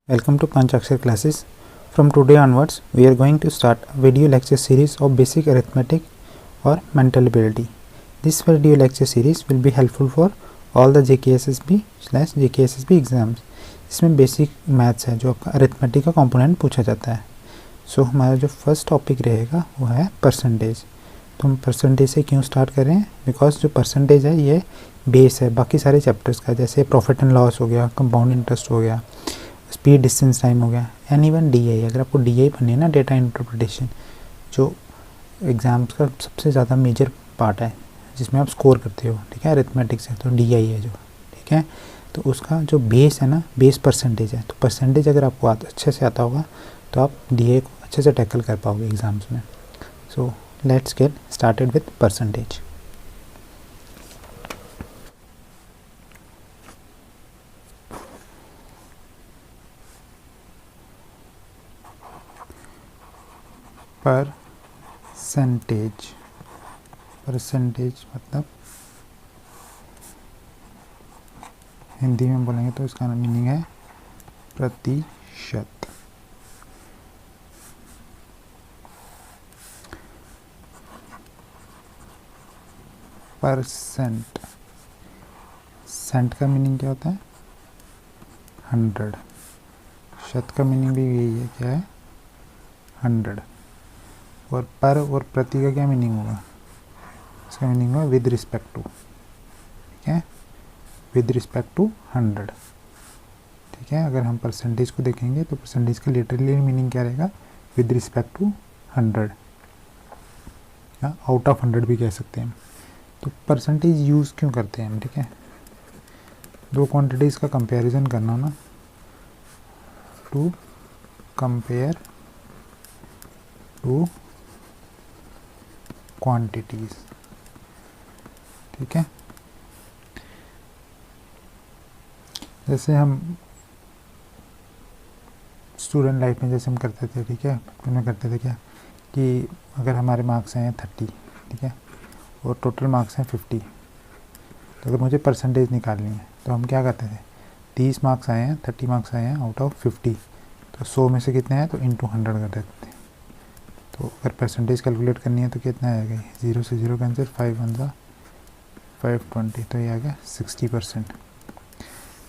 Welcome to Panchakshar classes. From today onwards, we are going to start a video lecture series of basic arithmetic or mental ability. This video lecture series will be helpful for all the JKSSB/JKSSB exams. इसमें basic maths है जो आपका arithmetic का component पूछा जाता है. सो हमारा जो फर्स्ट टॉपिक रहेगा वो है परसेंटेज. तो हम परसेंटेज से क्यों स्टार्ट कर रहे हैं? बिकॉज जो परसेंटेज है ये बेस है बाकी सारे चैप्टर्स का, जैसे प्रॉफिट एंड लॉस हो गया, कंपाउंड इंटरेस्ट हो गया, स्पीड डिस्टेंस टाइम हो गया, एंड इवन DI. अगर आपको DI पढ़नी है ना, डेटा इंटरप्रिटेशन, जो एग्ज़ाम्स का सबसे ज़्यादा मेजर पार्ट है जिसमें आप स्कोर करते हो, ठीक है, अरिथमेटिक से, तो DI है जो, ठीक है. तो उसका जो बेस है ना, बेस परसेंटेज है. तो परसेंटेज अगर आपको अच्छे से आता होगा तो आप DI को अच्छे से टैकल कर पाओगे एग्ज़ाम्स में. So let's get started with percentage. Percentage मतलब हिंदी में बोलेंगे तो इसका मीनिंग है प्रतिशत. परसेंट, सेंट का मीनिंग क्या होता है? 100. शत का मीनिंग भी यही है, क्या है? 100. और पर और प्रति का क्या मीनिंग होगा? इसका मीनिंग होगा विद रिस्पेक्ट टू, ठीक है, विद रिस्पेक्ट टू 100, ठीक है. अगर हम परसेंटेज को देखेंगे तो परसेंटेज का लिटरली मीनिंग क्या रहेगा? विद रिस्पेक्ट टू 100, या आउट ऑफ 100 भी कह सकते हैं. तो परसेंटेज यूज़ क्यों करते हैं हम? ठीक है, दो क्वांटिटीज़ का कंपैरिजन करना ना, टू कंपेयर टू क्वांटिटीज़, ठीक है. जैसे हम स्टूडेंट लाइफ में जैसे हम करते थे, ठीक है, बचपन में करते थे क्या, कि अगर हमारे मार्क्स हैं 30, ठीक है, और टोटल मार्क्स हैं 50, तो अगर मुझे परसेंटेज निकालनी है तो हम क्या करते थे? 30 मार्क्स आए हैं, 30 मार्क्स आए हैं आउट ऑफ 50, तो 100 में से कितने हैं? तो इंटू 100 कर देते थे. तो अगर परसेंटेज कैलकुलेट करनी है तो कितना आएगा? 0 से 0 कैंसिल, 5 1 जा 520, तो ये आ गया 60%.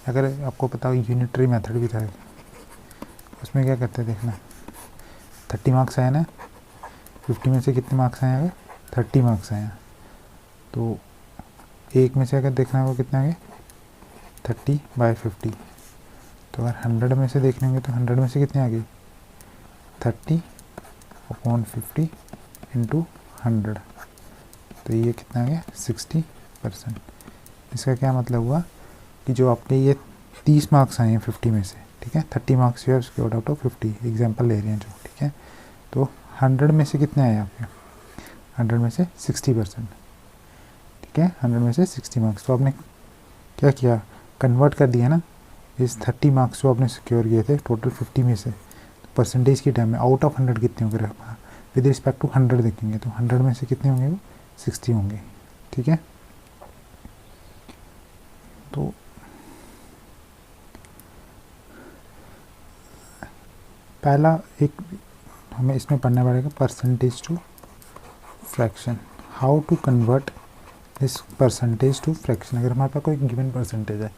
अगर आपको पता हो यूनिटरी मेथड भी था, उसमें क्या करते हैं देखना, 30 मार्क्स आए ना, 50 में से कितने मार्क्स आए हैं? 30 मार्क्स आए हैं. तो एक में से अगर देखना है वो कितना है? 30/50. तो अगर 100 में से देखने होंगे तो 100 में से कितने आ गए? 30/50 इंटू 100, तो ये कितना आ गया? 60%. इसका क्या मतलब हुआ कि जो आपके ये 30 मार्क्स आए हैं 50 में से, ठीक है, 30 marks you have scored out of 50, example ले रहे हैं जो, ठीक है. तो 100 में से कितने आए आपके? 100 में से 60%, ठीक है, 100 में से 60 मार्क्स. तो आपने क्या किया? कन्वर्ट कर दिया ना, इस 30 मार्क्स जो आपने सिक्योर किए थे टोटल 50 में से, तो परसेंटेज की टाइम में आउट ऑफ 100 कितने होंगे? विद रिस्पेक्ट टू 100 देखेंगे तो 100 में से कितने होंगे? वो 60 होंगे, ठीक है. तो पहला एक हमें इसमें पढ़ना पड़ेगा percentage to fraction. How to convert this percentage to fraction. अगर हमारे पास कोई गिवन परसेंटेज है,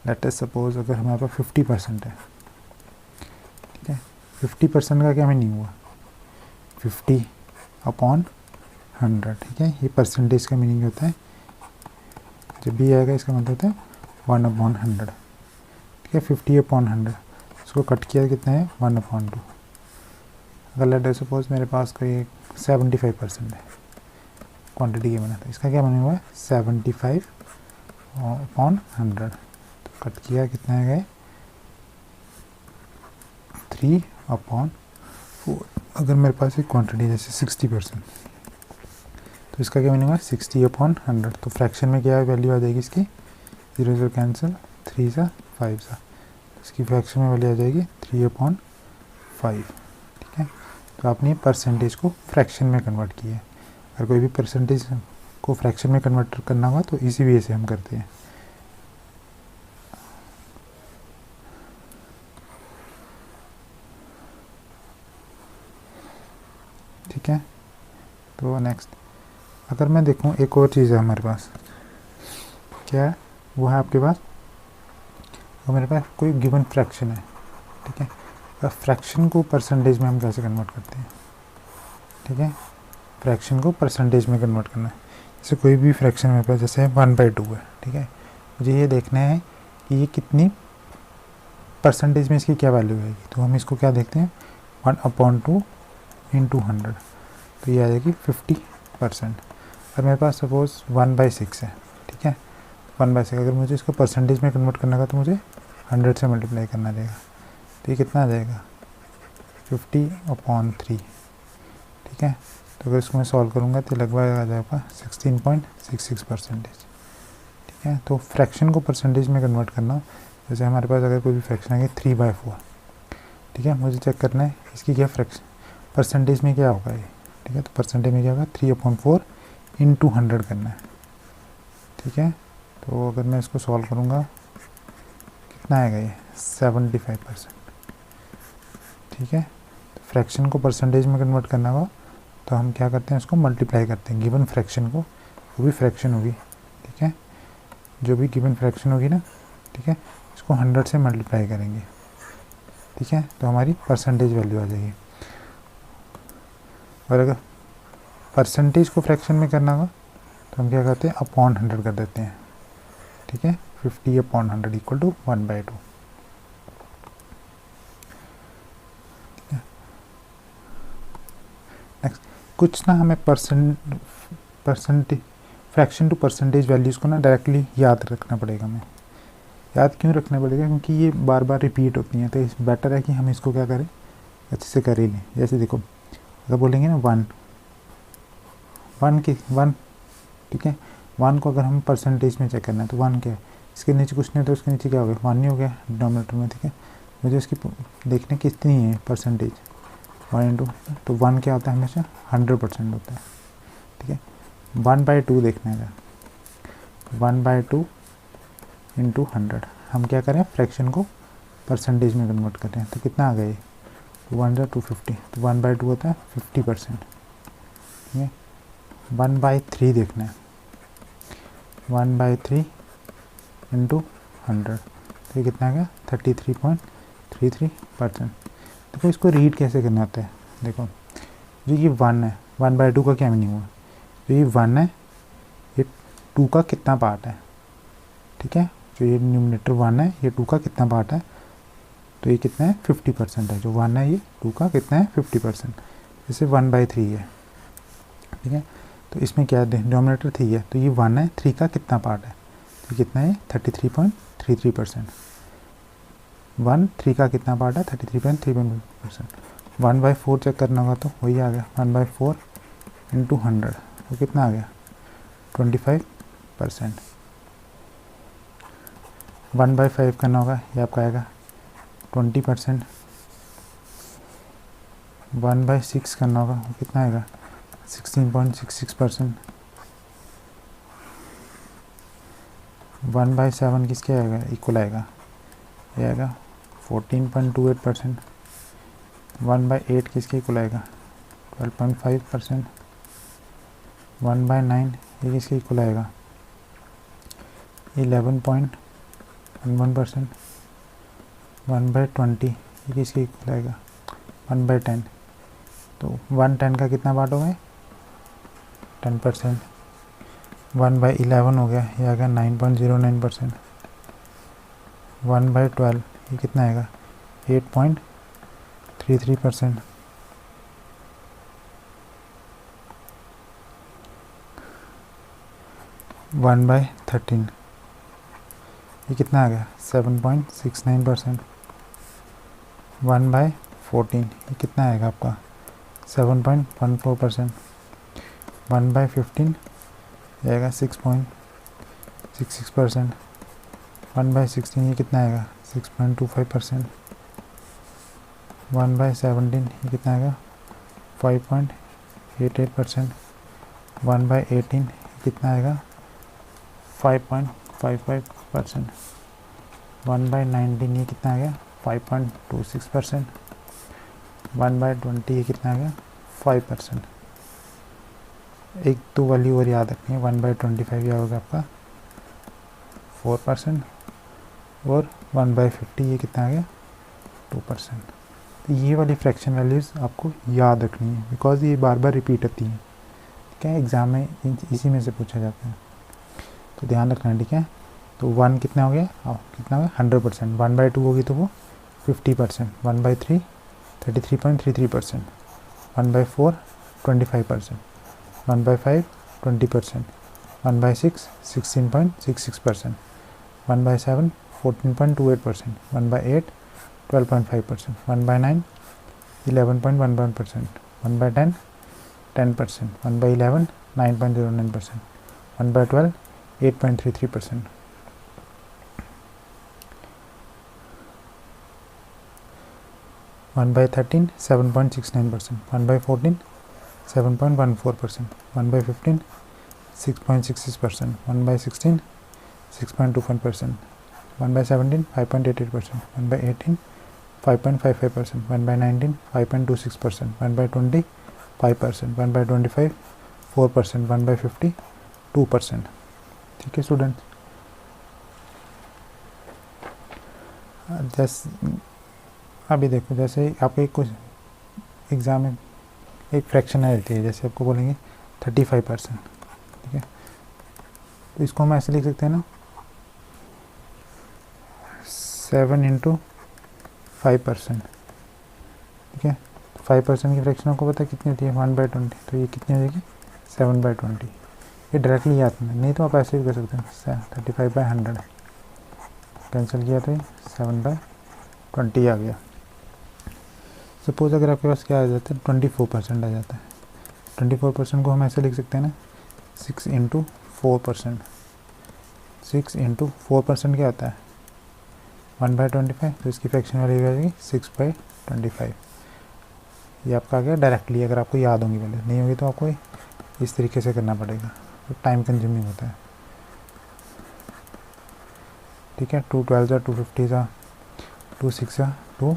लेट अस सपोज अगर हमारे पास 50% है, ठीक है, 50% का क्या मीनिंग हुआ? 50/100, ठीक है. ये परसेंटेज का मीनिंग होता है. जब भी आएगा इसका मतलब होता है 1/100, ठीक है. 50/100, इसको कट किया कितना है? 1/2. अगर लेट अस सपोज मेरे पास कोई 75% है क्वांटिटी के बना, तो इसका क्या मीनिंग हुआ? 75/100, तो कट किया कितना है गए? 3/4. अगर मेरे पास एक क्वांटिटी जैसे 60%, तो इसका क्या मीनिंग हुआ? 60/100. तो फ्रैक्शन में क्या वैल्यू आ जाएगी इसकी? 0 0 कैंसिल, 3 सा 5 सा, इसकी फ्रैक्शन में वैल्यू आ जाएगी 3/5, ठीक है. तो आपने परसेंटेज को फ्रैक्शन में कन्वर्ट किया है. अगर कोई भी परसेंटेज को फ्रैक्शन में कन्वर्ट करना होगा तो इसी वे से हम करते हैं. ठीक है। तो नेक्स्ट अगर मैं देखूँ एक और चीज़ है हमारे पास, क्या है वो है आपके पास, और मेरे पास कोई गिवन फ्रैक्शन है, ठीक है। अब फ्रैक्शन को परसेंटेज में हम कैसे कन्वर्ट करते हैं, ठीक है। फ्रैक्शन को परसेंटेज में कन्वर्ट करना है। जैसे कोई भी फ्रैक्शन मेरे पास जैसे 1/2 है, ठीक है। मुझे ये देखना है कि ये कितनी परसेंटेज में इसकी क्या वैल्यू आएगी। तो हम इसको क्या देखते हैं 1/2 × 100, तो ये आ जाएगी 50%। और मेरे पास सपोज़ 1/6 है, ठीक है। 1/6 अगर मुझे इसको परसेंटेज में कन्वर्ट करना होगा तो मुझे 100 से मल्टीप्लाई करना रहेगा। तो ये कितना आ जाएगा 50/3, ठीक है। तो अगर इसको मैं सॉल्व करूँगा तो लगभग आ जाएगा 16.66%, ठीक है। तो फ्रैक्शन को परसेंटेज में कन्वर्ट करना, जैसे हमारे पास अगर कोई भी फ्रैक्शन है 3/4, ठीक है। मुझे चेक करना है इसकी क्या फ्रैक्शन परसेंटेज में क्या होगा ये, ठीक है। तो परसेंटेज में क्या होगा 3/4 × 100 करना है, ठीक है। तो अगर मैं इसको सॉल्व करूँगा कितना आएगा ये 75%, ठीक है। तो फ्रैक्शन को परसेंटेज में कन्वर्ट करना होगा तो हम क्या करते हैं इसको मल्टीप्लाई करते हैं गिवन फ्रैक्शन को, वो भी फ्रैक्शन होगी, ठीक है। जो भी गिवन फ्रैक्शन होगी ना, ठीक है, इसको 100 से मल्टीप्लाई करेंगे, ठीक है। तो हमारी परसेंटेज वैल्यू आ जाएगी। और अगर परसेंटेज को फ्रैक्शन में करना होगा तो हम क्या करते हैं अपॉन 100 कर देते हैं, ठीक है। 50/100 = 1/2, ठीक है। नेक्स्ट कुछ ना हमें percentage fraction to percentage values को ना डायरेक्टली याद रखना पड़ेगा। हमें याद क्यों रखना पड़ेगा, क्योंकि ये बार बार रिपीट होती हैं। तो इस बेटर है कि हम इसको क्या करें अच्छे से कर ही लें। जैसे देखो अगर बोलेंगे ना 1, ठीक है। 1 को अगर हम परसेंटेज में चेक करना है तो 1 क्या है, इसके नीचे कुछ नहीं तो उसके नीचे क्या हो गया 1 ही हो गया डिनोमिनेटर में, ठीक है। मुझे उसकी देखने कितनी है परसेंटेज 1 × तो 1 क्या होता है हमेशा 100% होता है, ठीक है। 1/2 देखना है 1/2 × 100, हम क्या करें फ्रैक्शन को परसेंटेज में कन्वर्ट कर रहे हैं। तो कितना आ गया ये 1 × 250, तो 1/2 होता है 50%, ठीक है। 1/3 देखना है 1/3 × 100, तो ये कितना आ गया 33.33%। देखो इसको रीड कैसे करना होता है, देखो जो ये 1 है 1/2 का क्या मीनिंग हुआ, जो ये 1 है ये 2 का कितना पार्ट है, ठीक है। जो ये न्यूमरेटर 1 है ये 2 का कितना पार्ट है, तो ये कितना है 50% है। जो 1 है ये 2 का कितना है 50%, जैसे 1/3 है, ठीक है। तो इसमें क्या है डिनोमिनेटर 3 है, तो ये 1 है 3 का कितना पार्ट है, तो कितना है 33.33%। 1 3 का कितना पार्ट है 33.33%। 1/4 चेक करना होगा तो वही आ गया 1/4 × 100, तो कितना आ गया 25%। 1/5 करना होगा ये आपका आएगा 20%। 1/6 करना होगा वो कितना आएगा 16.66%। 1/7 किसके आएगा इक्वल आएगा, ये आएगा 14.28%। 1/8 किसके इक्वल आएगा 12.5%। 1/9 ये किसके इक्वल आएगा 11.11%। 1/20 ये किसके इक्वल आएगा 1/10, तो 1/10 का कितना पार्ट हो गया 10%। 1/11 हो गया ये आ गया 9.09%। 1/12 ये कितना आएगा 8.33%। 1/13 ये कितना आ गया 7.69%। 1/14 ये कितना आएगा आपका 7.14%। 1/15 ये आएगा 6.66%। 1/16 ये कितना आएगा 6.25%। 1/17 ये कितना आएगा 5.88%। 1/18 ये कितना आएगा 5.55%। 1/19 ये कितना आ गया 5.26%। 1/20 ये कितना आ गया 5%। एक तो वैल्यू और याद रखनी है, 1/25 यह होगा आपका 4% और 1/50 ये कितना आ गया 2%। तो ये वाली फ्रैक्शन वैल्यूज़ आपको याद रखनी है बिकॉज ये बार बार रिपीट होती हैं, ठीक है, एग्ज़ाम में इसी में से पूछा जाता है, तो ध्यान रखना है, ठीक है। तो 1 कितना हो गया, कितना हो गया 100%, 1/2 होगी तो वो 50%, 1/3 33.33%, 1/4 25%, 1/5 20%, 1/6 16.66%, 1/7 14.28%, 1/8 12.5%, 1/9 11.11%, 1/10 10%, 1/11 9.09%, 1/12 8.33%, 1/13 7.69%, 1/14 7.14%, 1/15 6.66%, 1/16 6.21%, 1/17 5.88%, 1/18 5.55%, 1/19 5.26%, 1/20 5%, 1/25 4%, 1/50 2%। ठीक है स्टूडेंट, जैसे अभी देखो, जैसे आपको एक कुछ एग्ज़ाम में एक फ्रैक्शन रहती है, जैसे आपको बोलेंगे 35%, ठीक है, तो इसको हम ऐसे लिख सकते हैं ना, 7 × 5%, ठीक है। 5% की फ्रैक्शन आपको पता है कितनी होती है 1/20, तो ये कितनी हो जाएगी 7/20। ये डायरेक्टली याद नहीं तो आप ऐसे भी कर सकते हैं, 35/100 कैंसिल किया तो ये 7/20 आ गया। सपोज़ अगर आपके पास क्या आ जाता है 24% आ जाता है, 24% को हम ऐसे लिख सकते हैं ना, 6 × 4%, 6 × 4% क्या होता है 1/25, तो इसकी फ्रैक्शन वैल्यू आ जाएगी 6/25। ये आपका आ गया डायरेक्टली, अगर आपको याद होंगी पहले, नहीं होगी तो आपको इस तरीके से करना पड़ेगा, तो टाइम कंज्यूमिंग होता है, ठीक है। 2 12 2 50 2 6 2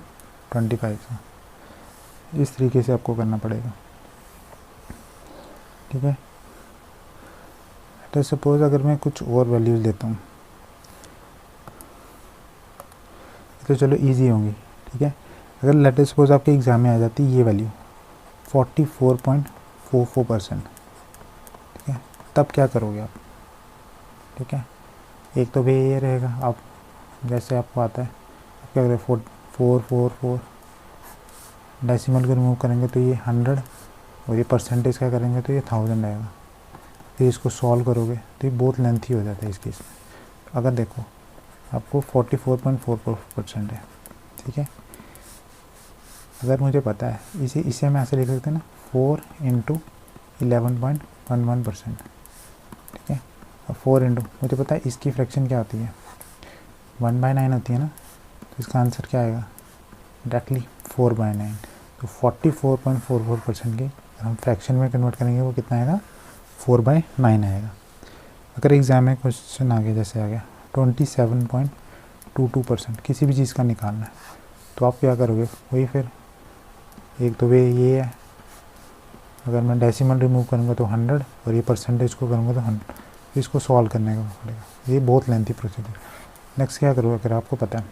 25, इस तरीके से आपको करना पड़ेगा, ठीक है। तो सपोज़ अगर मैं कुछ और वैल्यूज़ लेता हूँ तो चलो इजी होंगी, ठीक है। अगर लेट सपोज आपके एग्ज़ाम में आ जाती है ये वैल्यू 44.44%, ठीक है, तब क्या करोगे आप, ठीक है। एक तो भी ये रहेगा, आप जैसे आपको आता है आप क्या करोगे 4 डेसिमल को रिमूव करेंगे तो ये 100 और ये परसेंटेज का करेंगे तो ये 1000 आएगा। फिर इसको सॉल्व करोगे तो ये बहुत लेंथी हो जाता है इस केस में। अगर देखो आपको 44.44% है, ठीक है, अगर मुझे पता है इसे मैं ऐसे लिख सकते हैं ना, 4 × 11.11%, ठीक है। और 4 × मुझे पता है इसकी फ्रैक्शन क्या होती है 1/9 होती है ना, तो इसका आंसर क्या आएगा डायरेक्टली 4/9। तो 44.44% के हम फ्रैक्शन में कन्वर्ट करेंगे वो कितना आएगा 4/9 आएगा। अगर एग्ज़ाम में क्वेश्चन आ गया, जैसे आ गया 27.22% किसी भी चीज़ का निकालना है, तो आप क्या करोगे वही, फिर एक तो वे ये है, अगर मैं डेसिमल रिमूव करूँगा तो 100 और ये परसेंटेज को करूँगा तो 100, तो इसको सॉल्व करने का पड़ेगा, ये बहुत लेंथी प्रोसीजर। नेक्स्ट क्या करोगे, अगर आपको पता है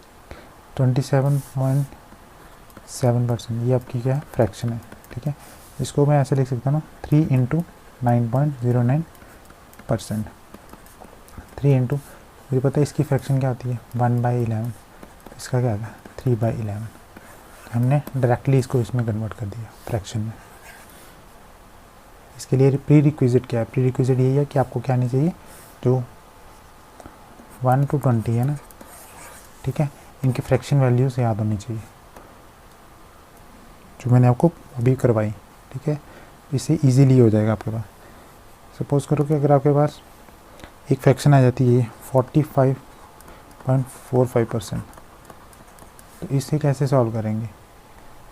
27.7%, ये आपकी क्या है फ्रैक्शन है, ठीक है, इसको मैं ऐसे लिख सकता हूँ ना, 3 × 9.09%, 3 × मुझे पता है इसकी फ्रैक्शन क्या होती है 1/11, इसका क्या आएगा 3/11। हमने डायरेक्टली इसको इसमें कन्वर्ट कर दिया फ्रैक्शन में। इसके लिए प्री रिक्विजिट क्या है, प्री रिक्विजिट यही है कि आपको क्या आनी चाहिए, जो 1 to 20 है ना, ठीक है, इनकी फ्रैक्शन वैल्यूज याद होनी चाहिए जो मैंने आपको अभी करवाई, ठीक है। इससे इजीली हो जाएगा आपके पास। सपोज़ करो कि अगर आपके पास एक फ्रैक्शन आ जाती है 45.45%, तो इसे कैसे सॉल्व करेंगे,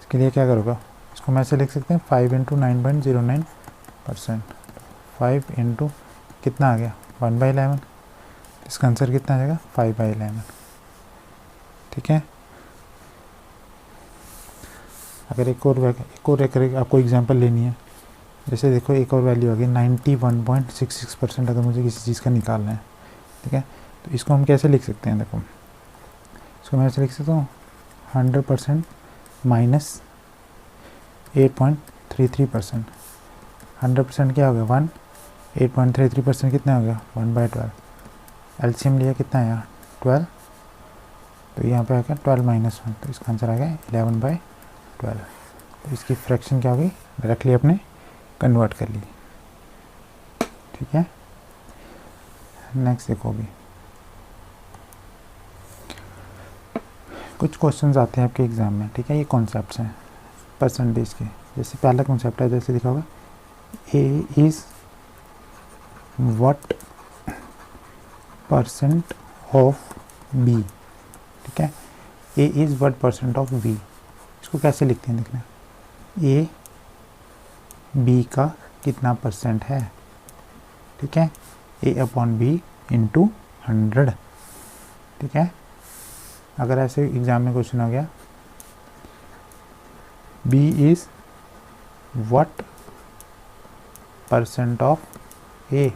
इसके लिए क्या करोगे, इसको मैं ऐसे लिख सकते हैं 5 × 9.09%, 5 × कितना आ गया 1/11, इसका आंसर कितना आ जाएगा 5/11, ठीक है। अगर एक और आपको एग्जांपल लेनी है, जैसे देखो एक और वैल्यू आ गई 91.66% अगर मुझे किसी चीज़ का निकालना है, ठीक है, तो इसको हम कैसे लिख सकते हैं, देखो इसको मैं ऐसे लिख सकता हूँ 100% माइनस 8.33%। 100% क्या हो गया 1, 8.33% कितना हो गया 1/12। एलसीएम लिया कितना आया 12, तो यहाँ पे आ गया 12 माइनस 1, तो इसका आंसर आ गया 11/12। तो इसकी फ्रैक्शन क्या होगी, डायरेक्टली अपने कन्वर्ट कर ली, ठीक है। नेक्स्ट देखो अभी कुछ क्वेश्चंस आते हैं आपके एग्जाम में, ठीक है, ये कॉन्सेप्ट्स हैं परसेंटेज के। जैसे पहला कॉन्सेप्ट है, जैसे लिखा होगा A is what percent of B, ठीक है। A is what percent of B, इसको कैसे लिखते हैं, देखना ए बी का कितना परसेंट है, ठीक है, ए अपॉन बी इंटू 100, ठीक है। अगर ऐसे एग्जाम में क्वेश्चन हो गया B is what percent of A,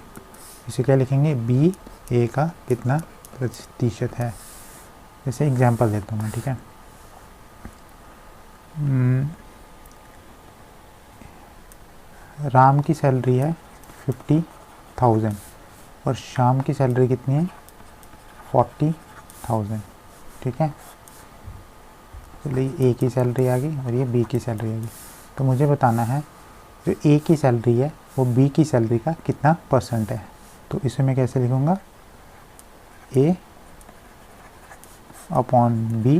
इसे क्या लिखेंगे, बी ए का कितना प्रतिशत है। जैसे एग्जांपल देता हूँ मैं, ठीक है, राम की सैलरी है 50,000 और शाम की सैलरी कितनी है 40,000, ठीक है। चलिए ए की सैलरी आ गई और ये बी की सैलरी आ गई, तो मुझे बताना है जो ए की सैलरी है वो बी की सैलरी का कितना परसेंट है। तो इसे मैं कैसे लिखूँगा, ए अपॉन बी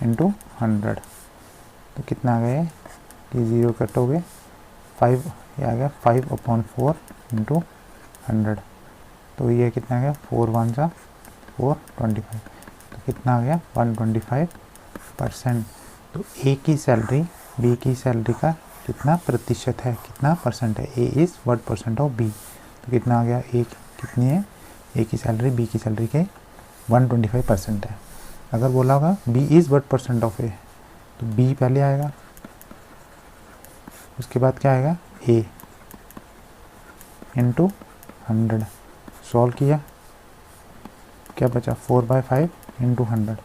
इंटू 100, तो कितना आ गया, ये 0 कट हो गए 5, ये आ गया 5/4 इंटू 100, तो ये कितना आ गया 4 1 सा 425, तो कितना आ गया 125%। तो ए की सैलरी बी की सैलरी का कितना प्रतिशत है, कितना परसेंट है, A is what percent of B, तो कितना आ गया, ए कितनी है, ए की सैलरी बी की सैलरी के 125% है। अगर बोला होगा B is what percent of A, तो बी पहले आएगा, उसके बाद क्या आएगा ए इंटू 100, सॉल्व किया क्या बचा 4/5 इंटू 100,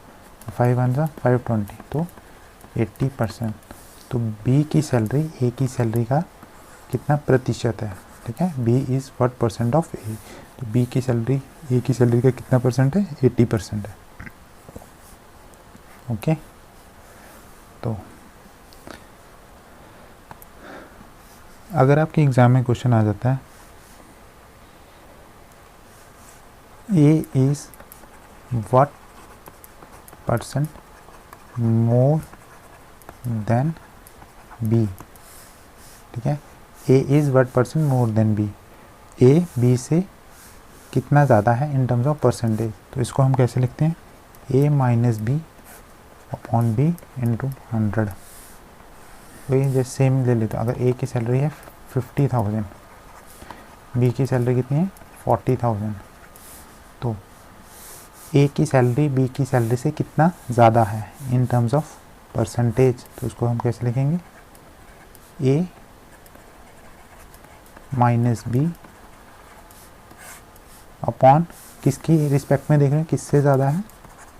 5 1 सा 520, तो 80%। तो बी की सैलरी ए की सैलरी का कितना प्रतिशत है, ठीक है, B is what percent of A, तो बी की सैलरी ए की सैलरी का कितना परसेंट है 80% है, ओके। तो अगर आपके एग्ज़ाम में क्वेश्चन आ जाता है A is what percent more than B, ठीक है, A is what percent more than B, A B से कितना ज़्यादा है इन टर्म्स ऑफ परसेंटेज, तो इसको हम कैसे लिखते हैं, A minus B upon B into 100। वही जैसे सेम ले लेते, अगर ए की सैलरी है 50,000, बी की सैलरी कितनी है 40,000, तो ए की सैलरी बी की सैलरी से कितना ज़्यादा है इन टर्म्स ऑफ परसेंटेज, तो उसको हम कैसे लिखेंगे, ए माइनस बी अपॉन किसकी रिस्पेक्ट में देख रहे हैं, किससे ज़्यादा है,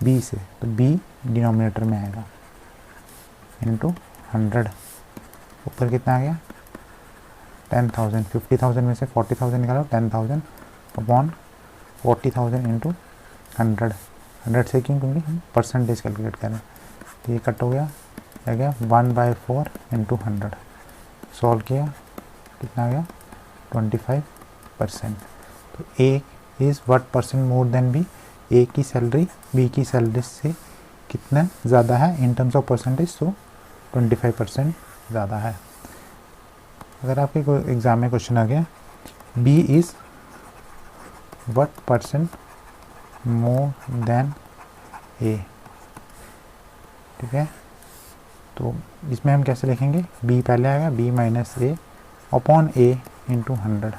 बी से, तो बी डिनोमिनेटर में आएगा इंटू 100, ऊपर कितना आ गया 10,000, 50,000 में से 40,000 निकालो, 10,000 अपॉन 40,000 इंटू 100, 100 से क्यों, क्योंकि हम परसेंटेज कैलकुलेट करें, तो ये कट हो गया, आ गया 1/4 इंटू 100, सॉल्व किया कितना आ गया 25%। तो A is what percent more than B, A की सैलरी बी की सैलरी से कितना ज़्यादा है इन टर्म्स ऑफ परसेंटेज, तो 25% ज़्यादा है। अगर आपके एग्ज़ाम में क्वेश्चन आ गया B is what percent more than A, ठीक है, तो इसमें हम कैसे लिखेंगे, बी पहले आएगा, बी माइनस ए अपॉन ए इंटू 100,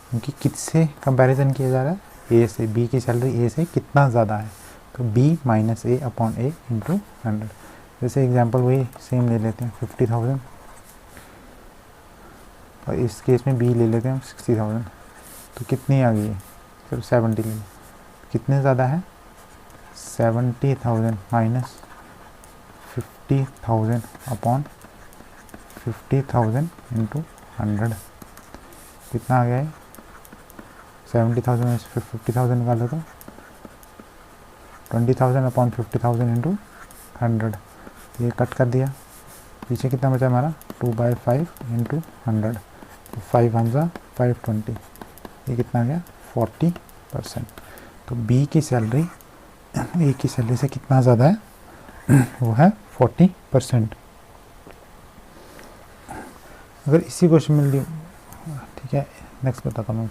क्योंकि किससे कंपैरिजन किया जा रहा है, ए से, बी की सैलरी ए से कितना ज़्यादा है, तो बी माइनस ए अपॉन ए इंटू 100, जैसे एग्जांपल वही सेम ले लेते हैं 50,000 और इस केस में बी ले लेते हैं 60,000। तो कितनी आ गई है, फिर 70 ले लो, कितने ज़्यादा है 70,000 माइनस 50,000 अपॉन 50,000 इंटू 100 कितना आ गया है 70,000 में फिर 50,000 निकालो तो 20,000 अपॉन 50,000 इंटू 100, ये कट कर दिया, पीछे कितना बचा हमारा 2/5 इंटू 100, तो 5 1 520, ये कितना गया 40%। तो बी की सैलरी ए की सैलरी से कितना ज़्यादा है वो है 40%। अगर इसी क्वेश्चन में ली, ठीक है नेक्स्ट बताता हूँ।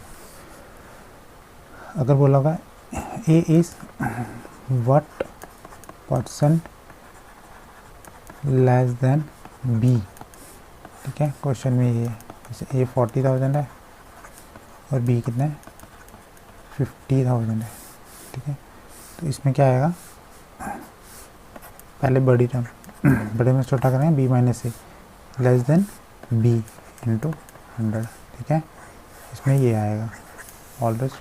अगर बोला होगा A is what percent less than B, ठीक है क्वेश्चन में ये है, जैसे ए 40,000 है और बी कितना है 50,000 है, ठीक है। तो इसमें क्या आएगा, पहले बड़ी टर्म बड़े में छोटा करेंगे बी माइनस ए लेस देन बी इंटू 100, ठीक है, इसमें ये आएगा ऑलवेज,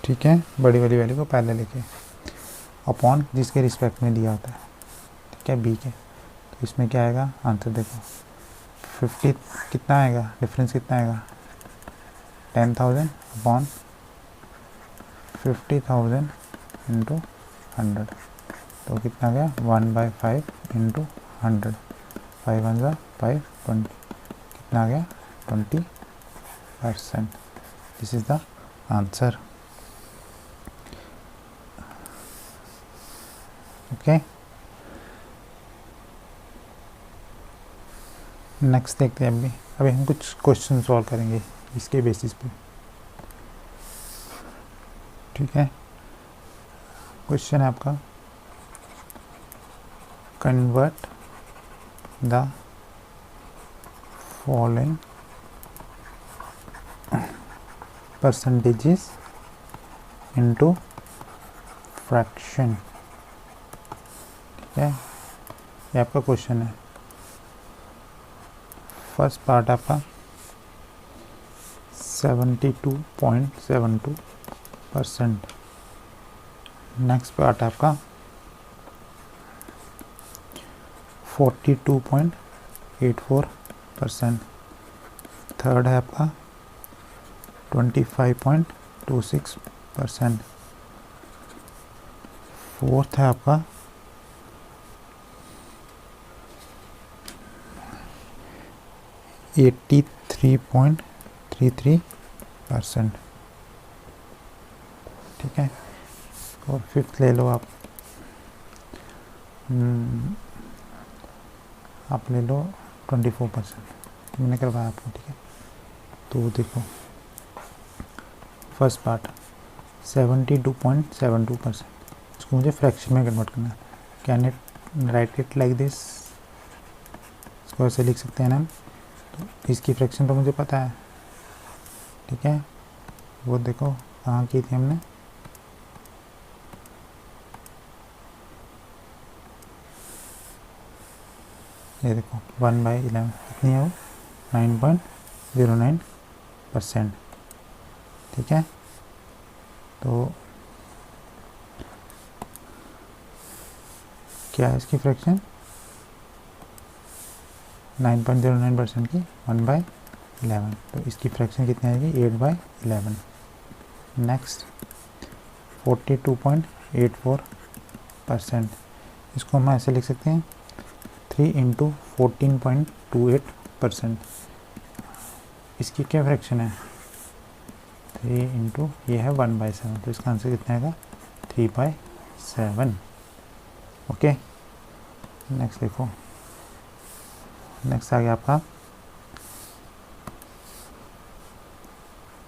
ठीक है, बड़ी वाली वैल्यू को पहले लेके अपॉन जिसके रिस्पेक्ट में दिया होता है, ठीक है बी के। तो इसमें क्या आएगा आंसर देखो 50 कितना आएगा, डिफरेंस कितना आएगा 10,000 अपॉन 50,000 इंटू 100, तो कितना गया 1/5 इंटू 100, 5 1 5 20, कितना आ गया 20%। This is the answer. Okay next देखते हैं। अभी हम कुछ क्वेश्चन सॉल्व करेंगे इसके बेसिस पे, ठीक है। क्वेश्चन है आपका convert the following percentages into fraction, ठीक है, ये आपका क्वेश्चन है। फर्स्ट पार्ट आपका 72.72%, नेक्स्ट पार्ट आपका 42.84%, थर्ड है आपका 25.26%, फोर्थ है आपका 83.33%, ठीक है। और फिफ्थ ले लो आप ले लो 24%, मैंने करवाया आपको, ठीक है। तो देखो फर्स्ट पार्ट 72.72%, इसको मुझे फ्रैक्शन में कन्वर्ट करना है। Can it right it like this, इसको ऐसे लिख सकते हैं ना हम। तो इसकी फ्रैक्शन तो मुझे पता है, ठीक है, वो देखो कहाँ की थी हमने, ये देखो 1/11 कितनी है वो 9.09%, ठीक है। तो क्या है इसकी फ्रैक्शन 9.09% की 1/11, तो इसकी फ्रैक्शन कितनी आएगी 8/11। नेक्स्ट 42.84%, इसको हम ऐसे लिख सकते हैं 3 इंटू 14.28%, इसकी क्या फ्रैक्शन है 3 इंटू ये है 1/7, तो इसका आंसर कितना आएगा 3/7। ओके नेक्स्ट देखो, नेक्स्ट आ गया आपका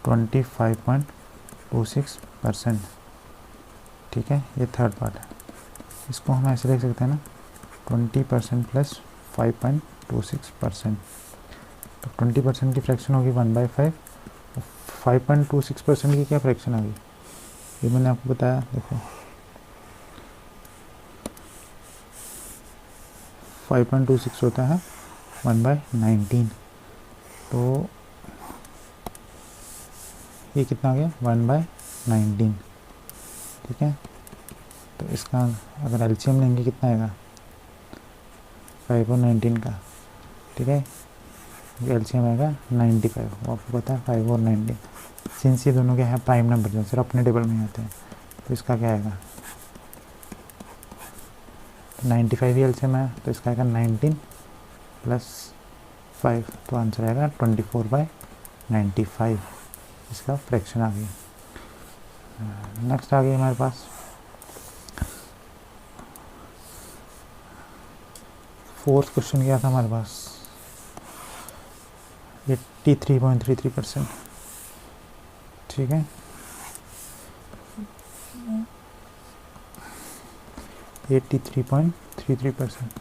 25.26%, ठीक है, ये थर्ड पार्ट है। इसको हम ऐसे लिख सकते हैं ना 20% प्लस 5.26%, तो 20% की फ्रैक्शन होगी 1/5, 5.26% की क्या फ्रैक्शन होगी ये मैंने आपको बताया, देखो 5.26 होता है 1/19, तो ये कितना आ गया 1/19, ठीक है। तो इसका अगर एलसीएम लेंगे कितना आएगा 5 और 19 का, ठीक है। एलसीएम आएगा 95, वो आपको पता है 5 और 19, सिंस ये दोनों के हैं प्राइम नंबर जो सिर्फ अपने टेबल में आते हैं, तो इसका क्या आएगा 95 ही एलसीएम है, तो इसका आएगा 19 + 5, तो आंसर आएगा 24/95, इसका फ्रैक्शन आ गया। नेक्स्ट आ गई हमारे पास फोर्थ क्वेश्चन क्या था हमारे पास 83.33%, ठीक है। 83.33%,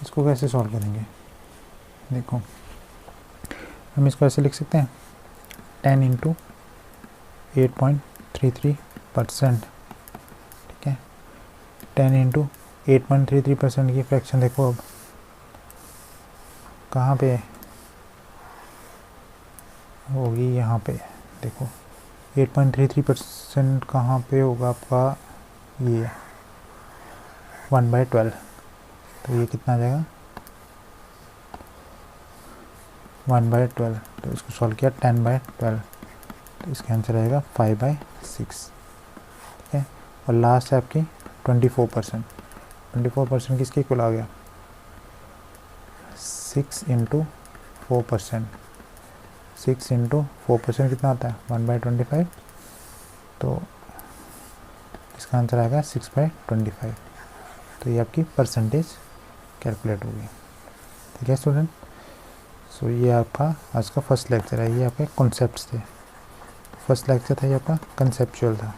इसको कैसे सॉल्व करेंगे, देखो हम इसको ऐसे लिख सकते हैं 10 × 8.33%, ठीक है। 10 × 8.33% की फ्रैक्शन देखो अब कहाँ पे होगी, यहाँ पे देखो 8.33% कहाँ पे होगा आपका, ये 1/12, तो ये कितना आ जाएगा 1/12, तो इसको सॉल्व किया 10/12, तो इसका आंसर आएगा 5/6, ठीक है। और लास्ट है आपकी 24%, 24% किसके इक्वल आ गया 6 × 4%, 6 × 4% कितना आता है 1/25, तो इसका आंसर आएगा 6/25, तो ये आपकी परसेंटेज कैलकुलेट होगी, ठीक है स्टूडेंट। सो ये आपका आज का फर्स्ट लेक्चर है, ये आपके कॉन्सेप्ट्स थे। फर्स्ट लेक्चर था ये आपका कंसेप्चुअल था,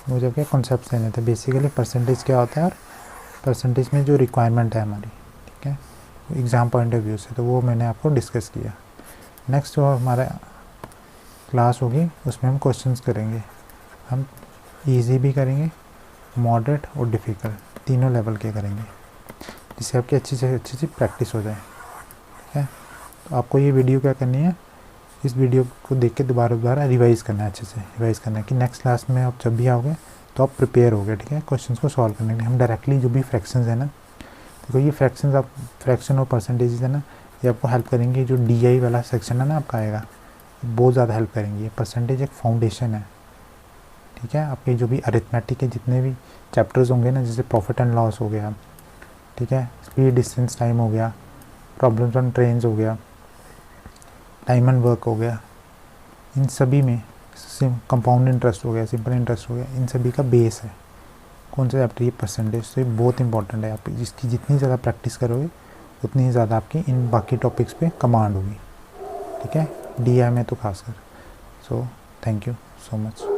मुझे आपके कॉन्सेप्ट्स देने थे, बेसिकली परसेंटेज क्या होता है और परसेंटेज में जो रिक्वायरमेंट है हमारी, ठीक है, एग्ज़ाम पॉइंट ऑफ व्यू से, तो वो मैंने आपको डिस्कस किया। नेक्स्ट जो हमारा क्लास होगी उसमें हम क्वेश्चंस करेंगे, हम इजी भी करेंगे, मॉडरेट और डिफ़िकल्ट तीनों लेवल के करेंगे, जिससे आपकी अच्छी से अच्छी प्रैक्टिस हो जाए, ठीक है। तो आपको ये वीडियो क्या करनी है, इस वीडियो को देख के दोबारा रिवाइज़ करना है, अच्छे से रिवाइज़ करना है कि नेक्स्ट क्लास में आप जब भी आओगे तो आप प्रिपेयर होगे, ठीक है, क्वेश्चंस को सॉल्व करने के लिए। हम डायरेक्टली जो भी फ्रैक्शंस है ना, देखो ये फ्रैक्शंस आप फ्रैक्शन और परसेंटेज है ना, ये आपको हेल्प करेंगे। जो DI वाला सेक्शन है ना आपका आएगा, बहुत ज़्यादा हेल्प करेंगे। परसेंटेज एक फाउंडेशन है, ठीक है। आपके जो भी अरिथमेटिक के जितने भी चैप्टर्स होंगे ना, जैसे प्रॉफिट एंड लॉस हो गया, ठीक है, स्पीड डिस्टेंस टाइम हो गया, प्रॉब्लम्स ऑन ट्रेन्स हो गया, टाइम एंड वर्क हो गया, इन सभी में कंपाउंड इंटरेस्ट हो गया, सिंपल इंटरेस्ट हो गया, इन सभी का बेस है कौन सा चैप्टर, ये परसेंटेज। तो ये बहुत इंपॉर्टेंट है, आप जिसकी जितनी ज़्यादा प्रैक्टिस करोगे उतनी ही ज़्यादा आपकी इन बाकी टॉपिक्स पे कमांड होगी, ठीक है, DI में तो खासकर। So thank you so much.